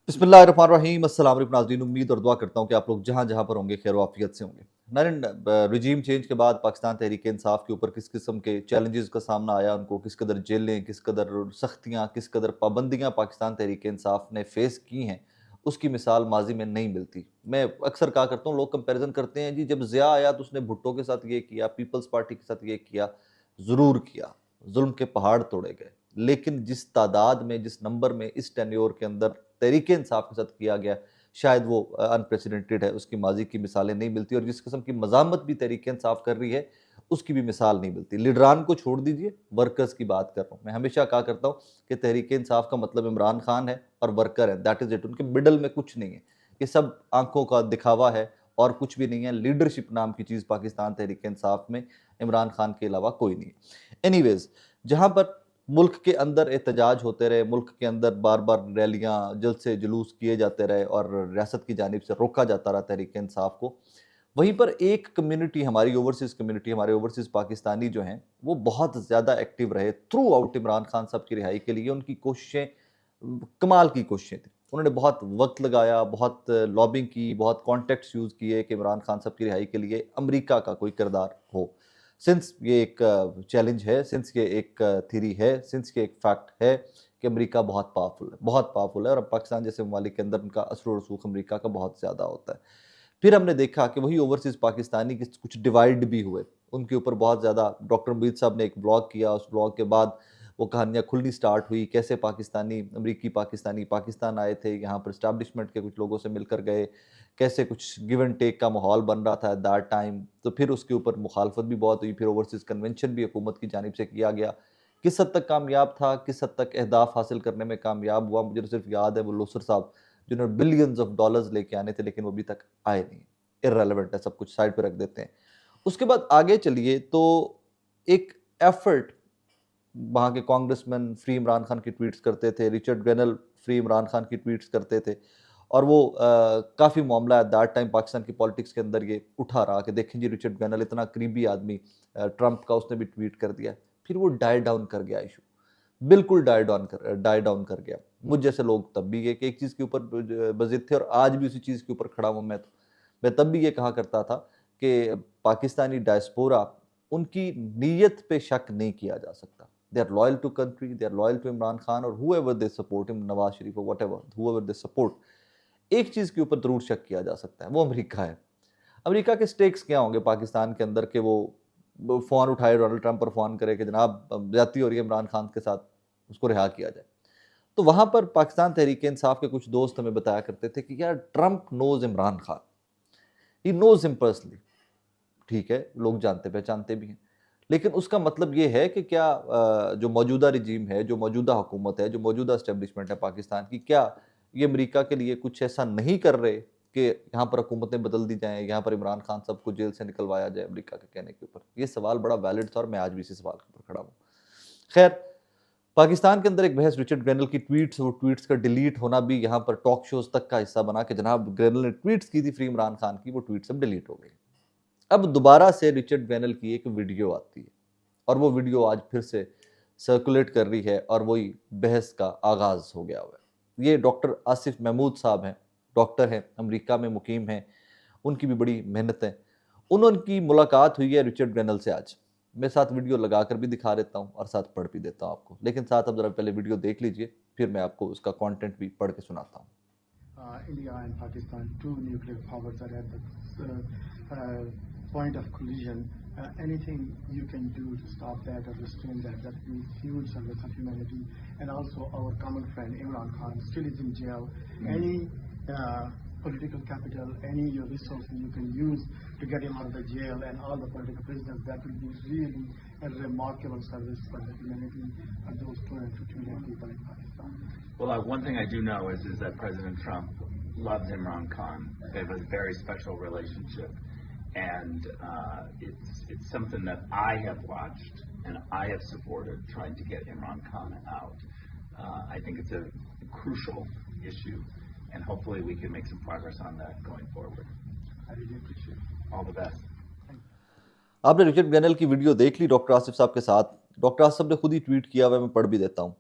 बिस्मिल्लाहिर्रहमानिर्रहीम। अस्सलाम वालेकुम नाज़रीन, उम्मीद और दुआ करता हूँ कि आप लोग जहाँ जहाँ पर होंगे खैर आफियत से होंगे। नारिन, रिजीम चेंज के बाद पाकिस्तान तहरीक इंसाफ के ऊपर किस किस्म के चैलेंजेस का सामना आया, उनको किस कदर जेलें, किस कदर सख्तियाँ, किस कदर पाबंदियाँ पाकिस्तान तहरीक इंसाफ ने फेस की हैं, उसकी मिसाल माजी में नहीं मिलती। मैं अक्सर कहा करता हूँ, लोग कंपेरिजन करते हैं जी, जब ज़िया आया तो उसने भुट्टो के साथ ये किया, पीपल्स पार्टी के साथ ये किया। ज़रूर किया, जुल्म के पहाड़ तोड़े गए, लेकिन जिस तादाद में, जिस नंबर में इस टेन्योर के अंदर तहरीक इंसाफ के साथ किया गया, शायद वो अनप्रेसिडेंटेड है। उसकी माजी की मिसालें नहीं मिलती, और जिस किस्म की मज़ामत भी तहरीक इंसाफ कर रही है, उसकी भी मिसाल नहीं मिलती। लीडरान को छोड़ दीजिए, वर्कर्स की बात कर रहा हूँ। मैं हमेशा कहा करता हूँ कि तहरीक इंसाफ का मतलब इमरान खान है और वर्कर है, दैट इज़ इट। उनके मिडल में कुछ नहीं है। ये सब आंखों का दिखावा है और कुछ भी नहीं है। लीडरशिप नाम की चीज़ पाकिस्तान तहरीक इंसाफ में इमरान खान के अलावा कोई नहीं है। एनीवेज, जहाँ पर मुल्क के अंदर एहतजाज होते रहे, मुल्क के अंदर बार बार रैलियाँ, जलसे जुलूस किए जाते रहे और रियासत की जानिब से रोका जाता रहा तहरीक इंसाफ को, वहीं पर एक कम्युनिटी, हमारी ओवरसीज़ कम्युनिटी, हमारे ओवरसीज़ पाकिस्तानी जो हैं, वो बहुत ज़्यादा एक्टिव रहे थ्रू आउट इमरान खान साहब की रिहाई के लिए। उनकी कोशिशें कमाल की कोशिशें थी। उन्होंने बहुत वक्त लगाया, बहुत लॉबिंग की, बहुत कॉन्टेक्ट्स यूज़ किए कि इमरान खान साहब की रिहाई के लिए अमेरिका का कोई किरदार हो। सिंस ये एक चैलेंज है, सिंस ये एक थ्योरी है, सिंस ये एक फैक्ट है कि अमेरिका बहुत पावरफुल है, बहुत पावरफुल है, और अब पाकिस्तान जैसे ममालिक के अंदर उनका असर और रसूख अमेरिका का बहुत ज़्यादा होता है। फिर हमने देखा कि वही ओवरसीज़ पाकिस्तानी के कुछ डिवाइड भी हुए, उनके ऊपर बहुत ज़्यादा डॉक्टर मुईद साहब ने एक ब्लॉग किया, उस ब्लॉग के बाद वो कहानियाँ खुलनी स्टार्ट हुई, कैसे पाकिस्तानी, अमरीकी पाकिस्तानी पाकिस्तान आए थे, यहाँ पर इस्टेब्लिशमेंट के कुछ लोगों से मिलकर गए, कैसे कुछ गिव एंड टेक का माहौल बन रहा था एट दैट टाइम। तो फिर उसके ऊपर मुखालफत भी बहुत हुई, फिर ओवरसीज़ कन्वेंशन भी हुकूमत की जानिब से किया गया। किस हद तक कामयाब था, किस हद तक अहदाफ हासिल करने में कामयाब हुआ, मुझे तो सिर्फ याद है वो लोसर साहब जिन्होंने बिलियंस ऑफ डॉलर्स लेके आने थे, लेकिन वो अभी तक आए नहीं। इर्रेलेवेंट है, सब कुछ साइड पे रख देते हैं। उसके बाद आगे चलिए तो एक एफर्ट, वहाँ के कांग्रेसमैन फ्री इमरान खान की ट्वीट्स करते थे, Richard granal free Imran Khan की ट्वीट्स करते थे, और वो काफ़ी मामला एट दैट टाइम पाकिस्तान की पॉलिटिक्स के अंदर ये उठा रहा कि देखें जी, रिचर्ड ग्रेनल इतना करीबी आदमी ट्रंप का, उसने भी ट्वीट कर दिया। फिर वो डाई डाउन कर गया इशू, बिल्कुल डाई डाउन कर गया। मुझ जैसे लोग तब भी ये कि एक चीज़ के ऊपर बज़िद थे, और आज भी उसी चीज़ के ऊपर खड़ा हूँ मैं। तो मैं तब भी ये कहा करता था कि पाकिस्तानी डायस्पोरा, उनकी नीयत पे शक नहीं किया जा सकता। They are loyal to country, they are loyal to Imran Khan, और whoever they support him, Nawaz Sharif और व्हाटएवर, हुएवर दे सपोर्ट। एक चीज़ के ऊपर ज़रूर शक किया जा सकता है, वो अमेरिका है। अमेरिका के स्टेक्स क्या होंगे पाकिस्तान के अंदर कि वो फ़ोन उठाए, डोनाल्ड ट्रंप पर फ़ोन करे कि जनाब ज्यादती हो रही है इमरान खान के साथ, उसको रिहा किया जाए। तो वहाँ पर पाकिस्तान तहरीक इंसाफ के कुछ दोस्त हमें बताया करते थे कि यार, Trump knows Imran Khan, he knows him personally. ठीक है, लोग जानते पहचानते भी हैं, लेकिन उसका मतलब ये है कि क्या जो मौजूदा रिजीम है, जो मौजूदा हुकूमत है, जो मौजूदा एस्टेब्लिशमेंट है पाकिस्तान की, क्या ये अमेरिका के लिए कुछ ऐसा नहीं कर रहे कि यहाँ पर हुकूमतें बदल दी जाएँ, यहाँ पर इमरान खान साहब को जेल से निकलवाया जाए अमेरिका के कहने के ऊपर? ये सवाल बड़ा वैलिड था और मैं आज भी इसी सवाल के ऊपर खड़ा हूँ। खैर, पाकिस्तान के अंदर एक बहस रिचर्ड ग्रेनल की ट्वीट्स, वो ट्वीट्स का डिलीट होना भी यहाँ पर टॉक शोज़ तक का हिस्सा बना कि जनाब ग्रेनल ने ट्वीट्स की थी फ्री इमरान खान की, वो ट्वीट्स अब डिलीट हो गई। अब दोबारा से रिचर्ड ग्रेनल की एक वीडियो आती है, और वो वीडियो आज फिर से सर्कुलेट कर रही है, और वही बहस का आगाज़ हो गया हुआ है। ये डॉक्टर आसिफ महमूद साहब हैं, डॉक्टर हैं, अमेरिका में मुकीम हैं, उनकी भी बड़ी मेहनत है। उनकी मुलाकात हुई है रिचर्ड ग्रेनल से आज। मैं साथ वीडियो लगाकर भी दिखा देता हूँ और साथ पढ़ भी देता हूँ आपको, लेकिन साथ आप ज़रा पहले वीडियो देख लीजिए, फिर मैं आपको उसका कंटेंट भी पढ़ के सुनाता हूँ। India and Pakistan, two nuclear powers are at the point of collision. Anything you can do to stop that or restrain that, that would be huge service of humanity. And also our common friend Imran Khan still is in jail. Any political capital, any your resources you can use to get him out of the jail and all the political prisoners, that will be really a remarkable service for the humanity of those 250 million people in Pakistan. Well, one thing I do know is that President Trump loves Imran Khan. They have a very special relationship, and it's something that I have watched and I have supported trying to get Imran Khan out. I think it's a crucial issue, and hopefully we can make some progress on that going forward. I really appreciate it. All the best. आपने Richard granal की video देख ली doctor Asif साहब के साथ। Doctor Asif साहब ने खुद ही tweet किया हुआ है, मैं पढ़ भी देता हूँ।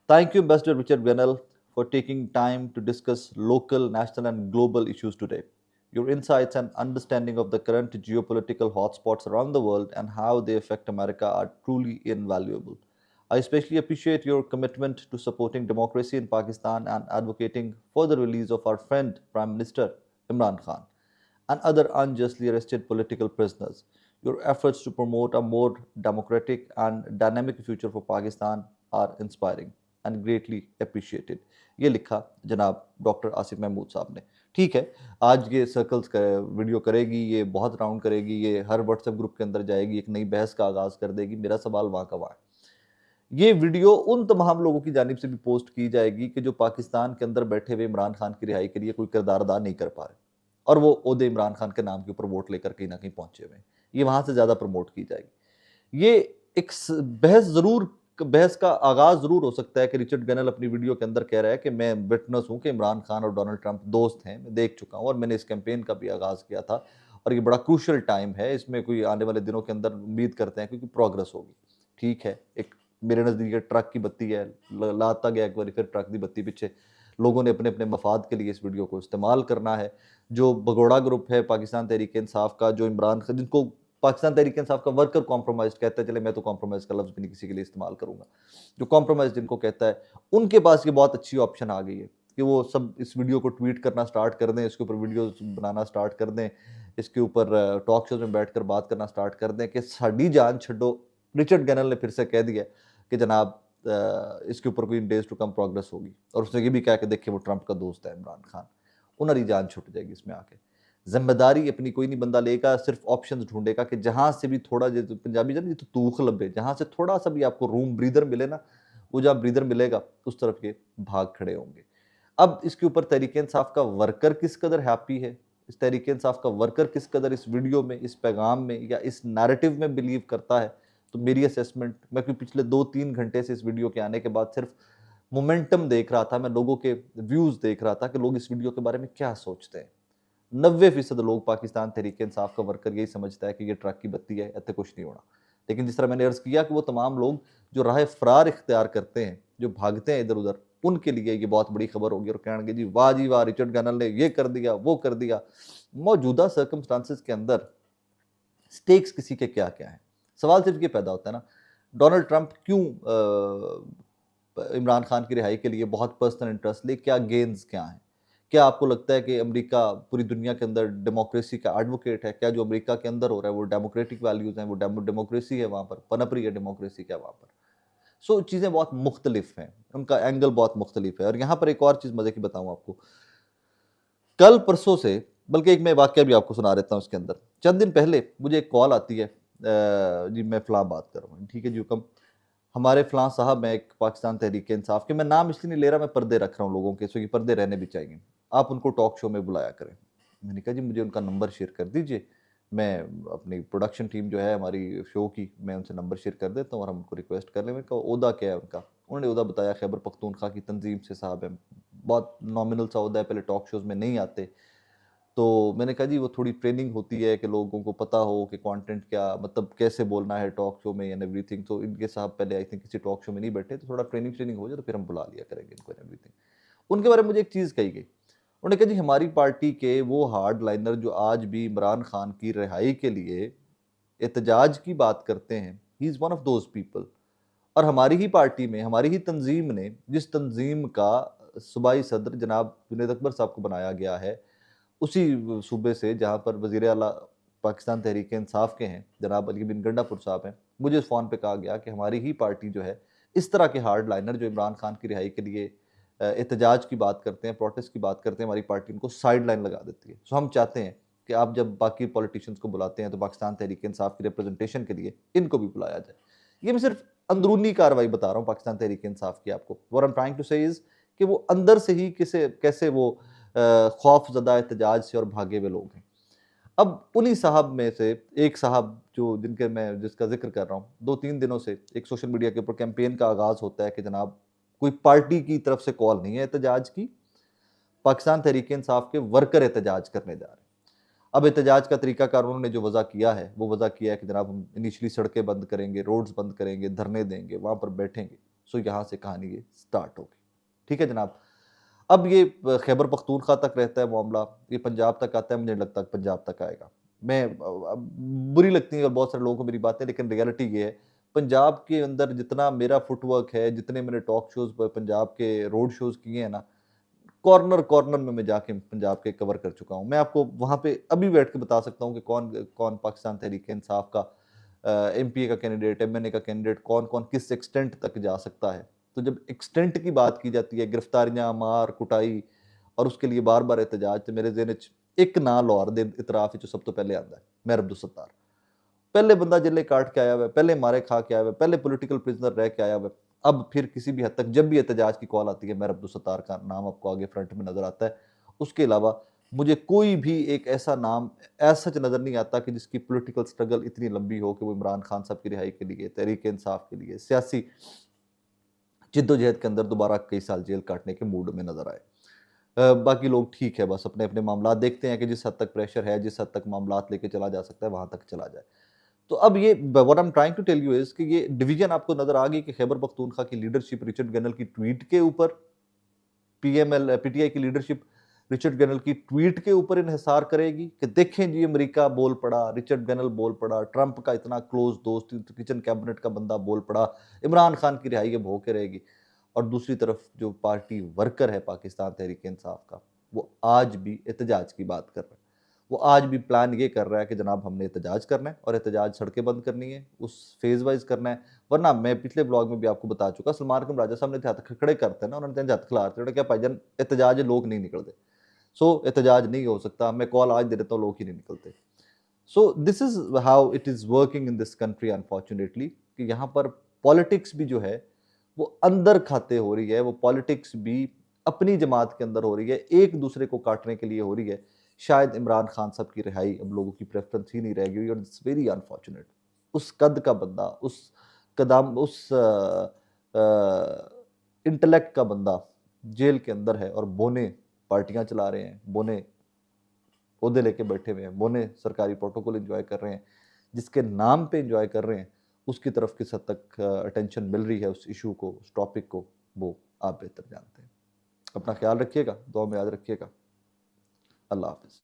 Thank you ambassador Richard granal for taking time to discuss local, national, and global issues today. Your insights and understanding of the current geopolitical hotspots around the world and how they affect America are truly invaluable. I especially appreciate your commitment to supporting democracy in Pakistan and advocating for the release of our friend Prime Minister Imran Khan and other unjustly arrested political prisoners. Your efforts to promote a more democratic and dynamic future for Pakistan are inspiring and greatly appreciated. ये लिखा जनाब doctor Asif Mahmood साहब ने। ठीक है, आज ये circles का वीडियो करेगी, ये बहुत राउंड करेगी, ये हर व्हाट्सएप ग्रुप के अंदर जाएगी, एक नई बहस का आगाज़ कर देगी। मेरा सवाल वहाँ का वहाँ है। ये वीडियो उन तमाम लोगों की जानिब से भी पोस्ट की जाएगी कि जो पाकिस्तान के अंदर बैठे हुए इमरान खान की रिहाई के लिए कोई किरदार अदा नहीं कर पा रहे और वो ओहदे इमरान खान के नाम के ऊपर वोट लेकर कहीं ना कहीं पहुंचे हुए हैं। ये वहां से ज़्यादा प्रमोट की जाएगी। ये एक बहस का आगाज जरूर हो सकता है कि रिचर्ड गनल अपनी वीडियो के अंदर कह रहा है कि मैं विटनेस हूं कि इमरान खान और डोनाल्ड ट्रंप दोस्त हैं, मैं देख चुका हूं और मैंने इस कैंपेन का भी आगाज किया था और ये बड़ा क्रूशल टाइम है, इसमें कोई आने वाले दिनों के अंदर उम्मीद करते हैं क्योंकि प्रोग्रेस होगी। ठीक है, एक मेरे नज़दीक ट्रक की बत्ती है, लाता गया एक बार फिर ट्रक की बत्ती पीछे लोगों ने अपने अपने मफाद के लिए इस वीडियो को इस्तेमाल करना है। जो भगोड़ा ग्रुप है पाकिस्तान तहरीक इंसाफ का, जो इमरान खान, जिनको पाकिस्तान तहरीक इंसाफ का वर्कर कॉम्प्रोमाइज कहता है, चले मैं तो कॉम्प्रोमाइज का लफ्ज़ भी नहीं किसी के लिए इस्तेमाल करूंगा, जो कॉम्प्रोमाइज जिनको कहता है, उनके पास ये बहुत अच्छी ऑप्शन आ गई है कि वो सब इस वीडियो को ट्वीट करना स्टार्ट कर दें, इसके ऊपर वीडियो बनाना स्टार्ट कर दें, इसके ऊपर टॉक शोज में बैठकर बात करना स्टार्ट कर दें कि साड़ी जान छो। रिचर्ड गनल ने फिर से कह दिया कि जनाब इसके ऊपर कोई इन डेज टू कम प्रोग्रेस होगी और उसने ये भी कहा कि देखिए वो ट्रंप का दोस्त है इमरान खान, उन्हें जान छुट जाएगी इसमें आके। जिम्मेदारी अपनी कोई नहीं बंदा लेगा, सिर्फ ऑप्शंस ढूंढेगा कि जहां से भी थोड़ा, जो पंजाबी जब तो तूख लबे, जहां से थोड़ा सा भी आपको रूम ब्रीदर मिले ना, वो जहाँ ब्रीदर मिलेगा उस तरफ ये भाग खड़े होंगे। अब इसके ऊपर तहरीक इंसाफ का वर्कर किस कदर हैप्पी है, इस तहरीक इंसाफ का वर्कर किस कदर इस वीडियो में, इस पैगाम में या इस नैरेटिव में बिलीव करता है, तो मेरी असेसमेंट, मैं कोई पिछले 2-3 घंटे से इस वीडियो के आने के बाद सिर्फ मोमेंटम देख रहा था, मैं लोगों के व्यूज़ देख रहा था कि लोग इस वीडियो के बारे में क्या सोचते हैं। 90% लोग पाकिस्तान तहरीक इंसाफ का वर्कर यही समझता है कि ये ट्रक की बत्ती है, इतने कुछ नहीं होना। लेकिन जिस तरह मैंने अर्ज़ किया कि वो तमाम लोग जो राह फ़रार इख्तियार करते हैं, जो भागते हैं इधर उधर, उनके लिए ये बहुत बड़ी खबर होगी और कहेंगे जी वाह रिचर्ड गनल ने ये कर दिया, वो कर दिया। मौजूदा सर्कमस्टांसिस के अंदर स्टेक्स किसी के क्या क्या हैं, सवाल सिर्फ ये पैदा होता है ना, डोनाल्ड ट्रंप क्यों इमरान खान की रिहाई के लिए बहुत पर्सनल इंटरेस्ट ले, क्या गेन्स क्या हैं? क्या आपको लगता है कि अमेरिका पूरी दुनिया के अंदर डेमोक्रेसी का एडवोकेट है? क्या जो अमेरिका के अंदर हो रहा है वो डेमोक्रेटिक वैल्यूज़ हैं, वो डेमोक्रेसी है, वहाँ पर पनप रही है डेमोक्रेसी क्या वहाँ पर? सो चीज़ें बहुत मुख्तलिफ हैं, उनका एंगल बहुत मुख्तलिफ है। और यहाँ पर एक और चीज़ मज़े की बताऊँ आपको, कल परसों से, बल्कि एक मैं वाक़या भी आपको सुना देता हूँ इसके अंदर। चंद दिन पहले मुझे एक कॉल आती है, जी मैं फ़लाँ बात कर रहा हूँ, ठीक है जी हुक्म, हमारे फ़लाँ साहब, मैं एक पाकिस्तान तहरीक इंसाफ के, मैं नाम इसलिए नहीं ले रहा, मैं पर्दे रख रहा हूँ लोगों के, सो ये पर्दे रहने भी चाहिए, आप उनको टॉक शो में बुलाया करें। मैंने कहा जी मुझे उनका नंबर शेयर कर दीजिए, मैं अपनी प्रोडक्शन टीम जो है हमारी शो की, मैं उनसे नंबर शेयर कर देता हूँ और हम उनको रिक्वेस्ट कर लें। मैंने कहा ओहदा क्या है उनका? उन्होंने ओहदा बताया खैबर पख्तूनख्वा की तंजीम से साहब है, बहुत नॉमिनल सा ओहदा है, पहले टॉक शोज़ में नहीं आते। तो मैंने कहा जी वो थोड़ी ट्रेनिंग होती है कि लोगों को पता हो कि कंटेंट क्या, मतलब कैसे बोलना है टॉक शो में एंड एवरीथिंग। तो इनके साहब पहले आई थिंक किसी टॉक शो में नहीं बैठे, तो थोड़ा ट्रेनिंग हो जाए तो फिर हम बुला लिया करेंगे इनको एंड एवरीथिंग। उनके बारे में मुझे एक चीज़ कही गई, उन्होंने कहा जी हमारी पार्टी के वो हार्ड लाइनर जो आज भी इमरान खान की रिहाई के लिए एहतजाज की बात करते हैं, he is one of those people. और हमारी ही पार्टी में, हमारी ही तंजीम ने, जिस तंजीम का सूबाई सदर जनाब जुनैद अकबर साहब को बनाया गया है, उसी सूबे से जहाँ पर वज़ीर आला पाकिस्तान तहरीक इंसाफ के हैं जनाब अली बिन गंडापुर साहब हैं, मुझे इस फ़ोन पे कहा गया कि हमारी ही पार्टी जो है इस तरह के हार्ड लाइनर जो इमरान खान की रिहाई के लिए एहतजाज की बात करते हैं, प्रोटेस्ट की बात करते हैं, हमारी पार्टी उनको साइड लाइन लगा देती है। सो हम चाहते हैं कि आप जब बाकी पॉलिटिशियंस को बुलाते हैं तो पाकिस्तान तहरीक इंसाफ की रिप्रेजेंटेशन के लिए इनको भी बुलाया जाए। ये मैं सिर्फ अंदरूनी कार्रवाई बता रहा हूँ पाकिस्तान तहरीक इंसाफ की आपको। What I am trying to say is कि वो अंदर से ही कैसे वो खौफजदा एहतजाज से और भागे हुए लोग हैं। अब उन्हीं साहब में से एक साहब जो जिसका जिक्र कर रहा हूँ, 2-3 दिनों से एक सोशल मीडिया के ऊपर कैंपेन का आगाज़ होता है कि जनाब कोई पार्टी की तरफ से कॉल नहीं है एहतजाज की, पाकिस्तान तहरीक इंसाफ के वर्कर एहतजाज करने जा रहे हैं। अब एहतजाज का तरीकाकार उन्होंने जो वज़ा किया है, वो वज़ा किया है कि जनाब हम इनिशियली सड़कें बंद करेंगे, रोड्स बंद करेंगे, धरने देंगे, वहाँ पर बैठेंगे। सो यहाँ से कहानी ये स्टार्ट होगी। ठीक है जनाब, अब ये खैबर पख्तूनख्वा तक रहता है मामला, ये पंजाब तक आता है, मुझे नहीं लगता पंजाब तक आएगा। मैं बुरी लगती है और बहुत सारे लोगों को मेरी बातें, लेकिन रियलिटी ये है, पंजाब के अंदर जितना मेरा फुटवर्क है, जितने मैंने टॉक शोज़ प पंजाब के रोड शोज़ किए हैं ना, कॉर्नर-कॉर्नर में मैं जाके पंजाब के कवर कर चुका हूँ। मैं आपको वहाँ पे अभी बैठ के बता सकता हूँ कि कौन कौन पाकिस्तान तहरीक-ए-इंसाफ का एमपीए का कैंडिडेट, एमएनए का कैंडिडेट, कौन-कौन किस एक्सटेंट तक जा सकता है। तो जब एक्सटेंट की बात की जाती है, गिरफ्तारियाँ, मार, कुटाई और उसके लिए बार-बार एहतजाज, ते मेरे ज़हन च एक नां लाहौर दे इतराफ विच सब तो पहले आंदा है, मेहर अब्दुल सत्तार। पहले बंदा जेलें काट के आया हुआ है, पहले मारे खा के आया हुआ है, पहले पॉलिटिकल प्रिजनर रह के आया हुआ है। अब फिर किसी भी हद तक जब भी एहतजाज की कॉल आती है, मेहर अब्दुल सत्तार का नाम आपको आगे फ्रंट में नज़र आता है। उसके अलावा मुझे कोई भी एक ऐसा नाम एज़ सच नज़र नहीं आता कि जिसकी पॉलिटिकल स्ट्रगल इतनी लंबी हो कि वो इमरान खान साहब की रिहाई के लिए, तहरीक-ए-इंसाफ के लिए, सियासी जिद्दोजहद के अंदर दोबारा कई साल जेल काटने के मूड में नज़र आए। बाकी लोग ठीक है, बस अपने-अपने मामलात देखते हैं कि जिस हद तक प्रेशर है, जिस हद तक मामलात लेके चला जा सकता है, वहाँ तक चला जाए। तो अब ये what I am trying to tell you is कि ये डिवीज़न आपको नज़र आ गई कि खैबर पख्तूनख्वा की लीडरशिप रिचर्ड गनल की ट्वीट के ऊपर, पीटीआई की लीडरशिप रिचर्ड गनल की ट्वीट के ऊपर इन्हिसार करेगी कि देखें जी अमेरिका बोल पड़ा, रिचर्ड गनल बोल पड़ा, ट्रंप का इतना क्लोज दोस्त, किचन कैबिनेट का बंदा बोल पड़ा, इमरान खान की रिहाई अब होके रहेगी। और दूसरी तरफ जो पार्टी वर्कर है पाकिस्तान तहरीक-ए-इंसाफ का, वो आज भी एहतजाज की बात कर रहा है। वो आज भी प्लान ये कर रहा है कि जनाब हमने एहतजाज करना है और एहतजाज सड़कें बंद करनी है, उस फेज़ वाइज़ करना है। वरना मैं पिछले ब्लॉग में भी आपको बता चुका, सलमान कम राजा साहब ने हत्थ खड़े करते ना, उन्होंने हत्थ खिलार दिते, क्या भाईजान एहतजाज लोग नहीं निकलते। सो एहतजाज नहीं हो सकता, मैं कॉल आज दे देता हूँ, लोग ही नहीं निकलते। So this is how it is working in this country unfortunately, कि यहाँ पर पॉलिटिक्स भी जो है वो अंदर खाते हो रही है, वो पॉलिटिक्स भी अपनी जमात के अंदर हो रही है, एक दूसरे को काटने के लिए हो रही है। शायद इमरान खान साहब की रिहाई अब लोगों की प्रेफरेंस ही नहीं रह गई और इट्स वेरी अनफॉर्चुनेट। उस कद का बंदा, उस कदम, उस इंटेलेक्ट का बंदा जेल के अंदर है और बोने पार्टियां चला रहे हैं, बोने ओहदे लेके बैठे हुए हैं, बोने सरकारी प्रोटोकॉल एंजॉय कर रहे हैं, जिसके नाम पे एंजॉय कर रहे हैं, उसकी तरफ किस हद तक अटेंशन मिल रही है उस इशू को, उस टॉपिक को, वो आप बेहतर जानते हैं। अपना ख्याल रखिएगा, दुआ में याद रखिएगा। अल्लाह हाफ़िज़।